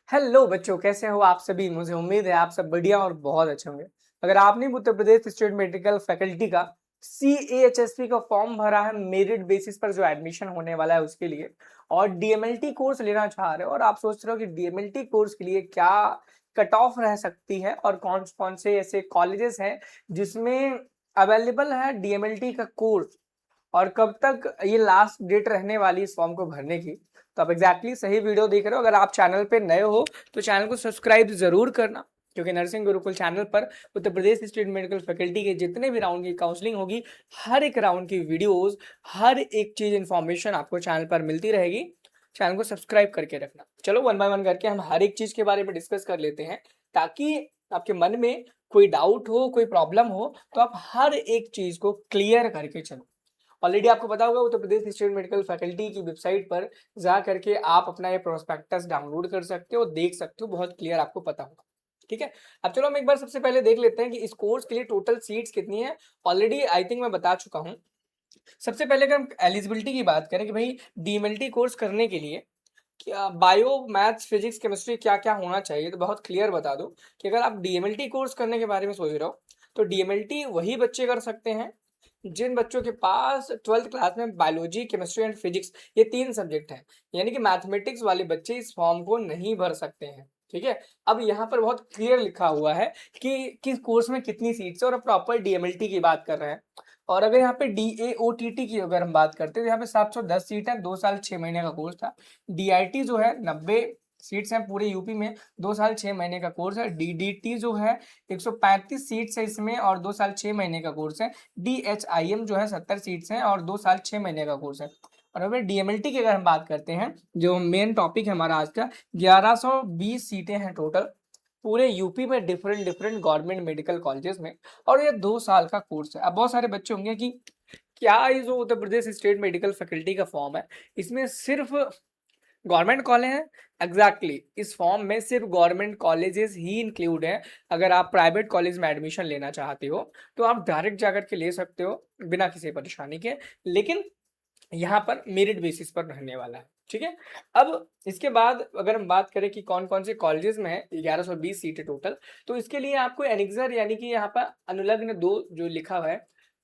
Hello बच्चों, कैसे हो आप सभी। मुझे उम्मीद है आप सब बढ़िया और बहुत अच्छे होंगे। अगर आपने भी Uttar Pradesh state medical faculty का CAHSP का फॉर्म भरा है मेरिट बेसिस पर जो एडमिशन होने वाला है उसके लिए, और DMLT कोर्स लेना चाह रहे हो और आप सोच रहे हो कि DMLT कोर्स के लिए क्या कट ऑफ रह सकती है और कौन कौन से ऐसे कॉलेजेस हैं जिसमें अवेलेबल है DMLT का कोर्स, और कब तक ये लास्ट डेट रहने वाली इस फॉर्म को भरने की, तो आप एग्जैक्टली सही वीडियो देख रहे हो। अगर आप चैनल पे नए हो तो चैनल को सब्सक्राइब जरूर करना, क्योंकि नर्सिंग गुरुकुल चैनल पर Uttar Pradesh state medical faculty के जितने भी राउंड की काउंसलिंग होगी, हर एक राउंड की वीडियोस, हर एक चीज इंफॉर्मेशन आपको चैनल पर मिलती रहेगी। चैनल को सब्सक्राइब करके रखना। चलो वन बाय वन करके हम हर एक चीज के बारे में डिस्कस कर लेते हैं, ताकि आपके मन में कोई डाउट हो, कोई प्रॉब्लम हो, तो आप हर एक चीज को क्लियर करके चलो। ऑलरेडी आपको पता होगा Uttar Pradesh state medical faculty की वेबसाइट पर जा करके आप अपना ये प्रोस्पेक्टस डाउनलोड कर सकते हो, देख सकते हो, बहुत क्लियर आपको पता होगा। ठीक है, अब चलो हम एक बार सबसे पहले देख लेते हैं कि इस कोर्स के लिए टोटल सीट्स कितनी है। ऑलरेडी आई थिंक मैं बता चुका हूँ। सबसे पहले अगर हम एलिजिबिलिटी की बात करें कि भाई DMLT कोर्स करने के लिए क्या बायो मैथ्स फिजिक्स केमिस्ट्री क्या क्या होना चाहिए, तो बहुत क्लियर बता दो कि अगर आप DMLT कोर्स करने के बारे में सोच रहे हो तो DMLT वही बच्चे कर सकते हैं जिन बच्चों के पास 12th क्लास में बायोलॉजी केमिस्ट्री एंड फिजिक्स ये 3 सब्जेक्ट हैं। यानी कि मैथमेटिक्स वाले बच्चे इस फॉर्म को नहीं भर सकते हैं। ठीक है, अब यहाँ पर बहुत क्लियर लिखा हुआ है कि किस कोर्स में कितनी सीट्स है, और प्रॉपर DMLT की बात कर रहे हैं। और अगर यहाँ पे DAOTT की अगर हम बात करते हैं तो यहाँ पे 710 सीट है, 2 साल 6 महीने का कोर्स था। DIT जो है 90 सीट्स हैं पूरे यूपी में, 2 साल 6 महीने का कोर्स है। DDT जो है 135 सीट्स है इसमें और 2 साल 6 महीने का कोर्स है। DHIM जो है 70 सीट्स हैं और 2 साल 6 महीने का कोर्स है। और अगर DMLT की अगर हम बात करते हैं, जो मेन टॉपिक है हमारा आज का, 1120 सीटें हैं टोटल पूरे यूपी में, different different government medical colleges में। और ये 2 साल का कोर्स है। अब बहुत सारे बच्चे होंगे कि क्या ये जो Uttar Pradesh state medical faculty का फॉर्म है इसमें सिर्फ गवर्नमेंट कॉलेज हैं। एग्जैक्टली इस फॉर्म में सिर्फ गवर्नमेंट कॉलेजेस ही इंक्लूड हैं। अगर आप प्राइवेट कॉलेज में एडमिशन लेना चाहते हो तो आप डायरेक्ट जाकर के ले सकते हो बिना किसी परेशानी के, लेकिन यहाँ पर मेरिट बेसिस पर रहने वाला है। ठीक है, अब इसके बाद अगर हम बात करें कि कौन कौन से कॉलेजेस में है 1120 सीटें टोटल, तो इसके लिए आपको एनेक्सर यानी कि यहाँ पर अनुलग्न 2 जो लिखा हुआ है,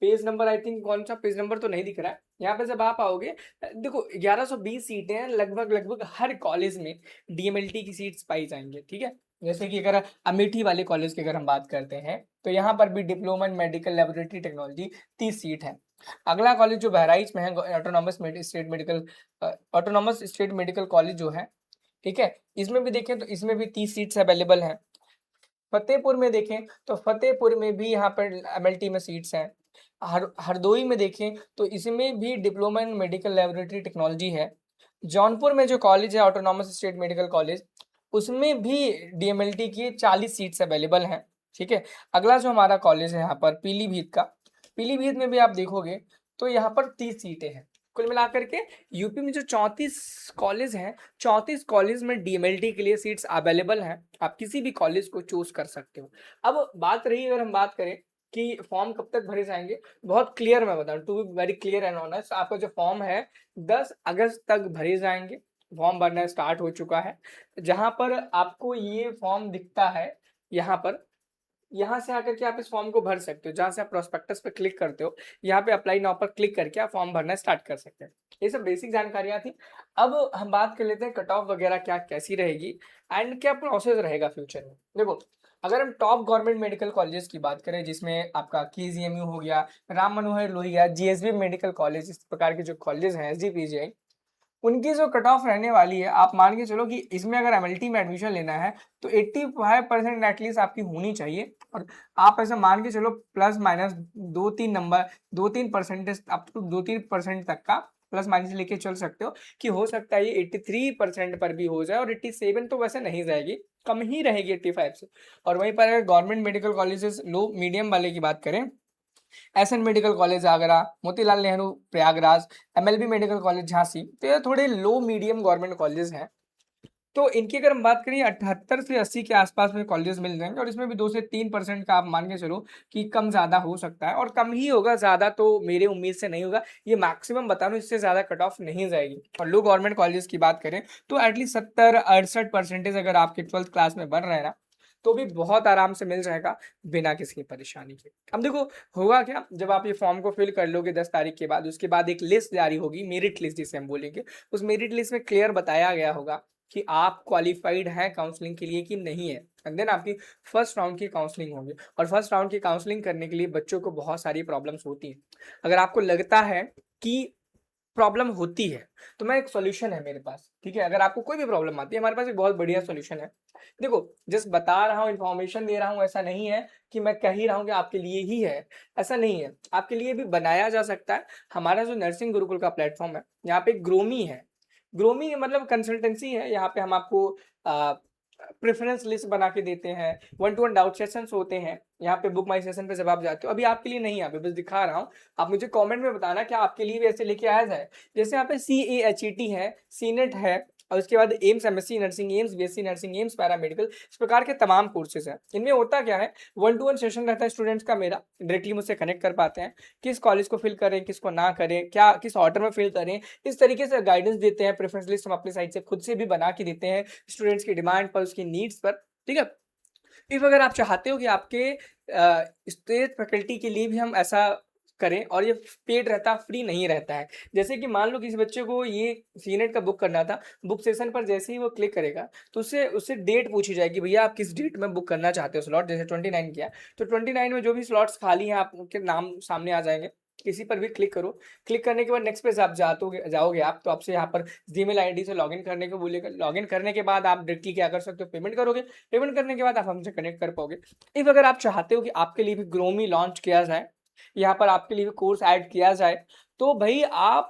पेज नंबर आई थिंक कौन सा पेज नंबर तो नहीं दिख रहा है यहाँ पे। जब आप आओगे, देखो 1120 सीटें हैं, लगभग लगभग हर कॉलेज में DMLT की सीट्स पाई जाएंगे। ठीक है, जैसे कि अगर अमेठी वाले कॉलेज की अगर हम बात करते हैं तो यहाँ पर भी diploma in medical laboratory technology 30 seat है। अगला कॉलेज जो बहराइच में है, ऑटोनॉमस स्टेट मेडिकल कॉलेज जो है, ठीक है, इसमें भी देखें तो इसमें भी 30 सीट्स अवेलेबल हैं। फतेहपुर में देखें तो फतेहपुर में भी यहाँ पर MLT में सीट्स हैं। हरदोई में देखें तो इसमें भी diploma in medical laboratory technology है। जौनपुर में जो कॉलेज है ऑटोनॉमस स्टेट मेडिकल कॉलेज, उसमें भी DMLT की 40 सीट्स अवेलेबल हैं। ठीक है, अगला जो हमारा कॉलेज है यहाँ पर पीलीभीत का, पीलीभीत में भी आप देखोगे तो यहाँ पर 30 सीटें हैं। कुल मिलाकर के यूपी में जो 34 कॉलेज हैं, 34 कॉलेज में DMLT के लिए सीट्स अवेलेबल हैं। आप किसी भी कॉलेज को चूज कर सकते हो। अब बात रही, अगर हम बात करें कि फॉर्म कब तक भरे जाएंगे, बहुत क्लियर मैं बताऊं, to be very clear and honest, आपका जो फॉर्म है 10 अगस्त तक भरे जाएंगे। फॉर्म भरना स्टार्ट हो चुका है। जहां पर आपको ये फॉर्म दिखता है, यहाँ पर, यहाँ से आकर के आप इस फॉर्म को भर सकते हो। जहां से आप प्रोस्पेक्टस पर क्लिक करते हो, यहाँ पे अप्लाई नाउ पर क्लिक करके आप फॉर्म भरना स्टार्ट कर सकते हैं। ये सब बेसिक जानकारियां थी। अब हम बात कर लेते हैं कट ऑफ वगैरह क्या कैसी रहेगी एंड क्या प्रोसेस रहेगा फ्यूचर में। देखो, अगर हम टॉप गवर्नमेंट मेडिकल कॉलेजेस की बात करें, जिसमें आपका KGMU हो गया, Ram Manohar Lohia, GSB medical college, इस प्रकार के जो कॉलेज हैं, SGPGI, उनकी जो कट ऑफ रहने वाली है, आप मान के चलो कि इसमें अगर MLT में एडमिशन लेना है तो 85% एटलीस्ट आपकी होनी चाहिए। और आप ऐसा मान के चलो plus minus 2-3 number, 2-3% up to 2-3% तक का प्लस माइनस लेके चल सकते हो कि हो सकता है ये 83% पर भी हो जाए, और 87 तो वैसे नहीं जाएगी, कम ही रहेगी 85 से। और वहीं पर अगर गवर्नमेंट मेडिकल कॉलेजेस लो मीडियम वाले की बात करें, SN medical college Agra, Motilal Nehru Prayagraj, MLB medical college Jhansi, तो ये थोड़े लो मीडियम गवर्नमेंट कॉलेज हैं। तो इनकी अगर हम बात करें 78 से 80 के आसपास में कॉलेजेस मिल जाएंगे, और इसमें भी 2 से 3% का आप मान के चलो कि कम ज़्यादा हो सकता है, और कम ही होगा, ज़्यादा तो मेरे उम्मीद से नहीं होगा। ये मैक्सिमम बता रहा हूँ, इससे ज़्यादा कट ऑफ नहीं जाएगी। और लो गवर्नमेंट कॉलेजेस की बात करें तो एटलीस्ट 70-68% अगर आपके 12th क्लास में बन रहे हैं ना, तो भी बहुत आराम से मिल जाएगा बिना किसी परेशानी के। अब देखो होगा क्या, जब आप ये फॉर्म को फिल कर लोगे 10 तारीख के बाद, उसके बाद एक लिस्ट जारी होगी, मेरिट लिस्ट जिसे हम बोलेंगे। उस मेरिट लिस्ट में क्लियर बताया गया होगा कि आप क्वालिफाइड हैं काउंसलिंग के लिए कि नहीं है, एंड देन आपकी फर्स्ट राउंड की काउंसलिंग होगी। और फर्स्ट राउंड की काउंसलिंग करने के लिए बच्चों को बहुत सारी प्रॉब्लम्स होती हैं। अगर आपको लगता है कि प्रॉब्लम होती है, तो मैं एक सॉल्यूशन है मेरे पास, ठीक है। अगर आपको कोई भी प्रॉब्लम आती है, हमारे पास एक बहुत बढ़िया सॉल्यूशन है। देखो, जस्ट बता रहा हूँ, इन्फॉर्मेशन दे रहा हूँ, ऐसा नहीं है कि मैं कह ही रहा हूँ कि आपके लिए ही है, ऐसा नहीं है। आपके लिए भी बनाया जा सकता है। हमारा जो नर्सिंग गुरुकुल का प्लेटफॉर्म है, यहाँ पे ग्रोमी है। ग्रोमी मतलब कंसल्टेंसी है। यहाँ पे हम आपको प्रेफरेंस लिस्ट बना के देते हैं, 1-to-1 डाउट सेशंस होते हैं। यहाँ पे बुक माई सेशन पे जब आप जाते हो, अभी आपके लिए नहीं, यहाँ पे बस दिखा रहा हूँ। आप मुझे कमेंट में बताना कि आपके लिए भी ऐसे लेके आया जाए। जैसे यहाँ पे CAHET है, सीनेट है, और उसके बाद AIIMS MSc nursing, AIIMS BSc nursing, AIIMS paramedical, इस प्रकार के तमाम कोर्सेज हैं। इनमें होता क्या है, 1-to-1 सेशन रहता है स्टूडेंट्स का, मेरा डायरेक्टली मुझसे कनेक्ट कर पाते हैं, किस कॉलेज को फिल करें, किसको ना करें, क्या किस ऑर्डर में फिल करें, इस तरीके से गाइडेंस देते हैं। प्रेफरेंस लिस्ट हम अपनी साइड से खुद से भी बना के देते हैं, स्टूडेंट्स की डिमांड पर, उसकी नीड्स पर, ठीक है। इफ अगर आप चाहते हो कि आपके स्टेट फैकल्टी के लिए भी हम ऐसा करें, और ये पेड रहता, फ्री नहीं रहता है। जैसे कि मान लो किसी बच्चे को ये सीनेट का बुक करना था, बुक सेशन पर जैसे ही वो क्लिक करेगा, तो उससे उससे डेट पूछी जाएगी, भैया आप किस डेट में बुक करना चाहते हो स्लॉट। जैसे 29 किया, तो 29 में जो भी स्लॉट्स खाली हैं आपके नाम सामने आ जाएंगे। किसी पर भी क्लिक करो, क्लिक करने के बाद नेक्स्ट पेज आप जाओगे आप, तो आपसे यहाँ पर जीमेल आईडी से लॉगिन करने को बोलेगा। लॉगिन करने के बाद आप डायरेक्टली क्या कर सकते हो, पेमेंट करोगे। पेमेंट करने के बाद आप हमसे कनेक्ट कर पाओगे। इफ अगर आप चाहते हो कि आपके लिए भी ग्रोमी लॉन्च किया जाए, यहाँ पर आपके लिए भी कोर्स ऐड किया जाए, तो भाई आप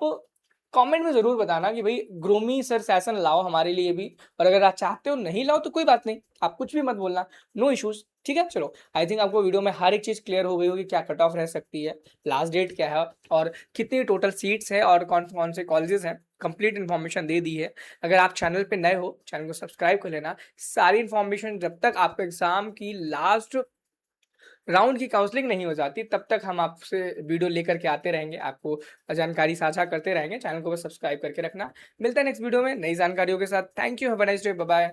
कमेंट में जरूर बताना कि भाई ग्रोमी सर सेशन लाओ हमारे लिए भी। और अगर आप चाहते हो नहीं लाओ तो कोई बात नहीं, आप कुछ भी मत बोलना, नो इश्यूज, ठीक है। चलो, आई थिंक आपको वीडियो में हर एक चीज क्लियर हो गई होगी, क्या कट ऑफ रह सकती है, लास्ट डेट क्या है, और कितनी टोटल सीट्स है, और कौन कौन से कॉलेजेस हैं। कंप्लीट इन्फॉर्मेशन दे दी है। अगर आप चैनल पे नए हो, चैनल को सब्सक्राइब कर लेना। सारी इन्फॉर्मेशन जब तक आपको एग्जाम की लास्ट राउंड की काउंसलिंग नहीं हो जाती, तब तक हम आपसे वीडियो लेकर के आते रहेंगे, आपको जानकारी साझा करते रहेंगे। चैनल को बस सब्सक्राइब करके रखना। मिलता है नेक्स्ट वीडियो में नई जानकारियों के साथ। Thank you, have a nice day, bye bye.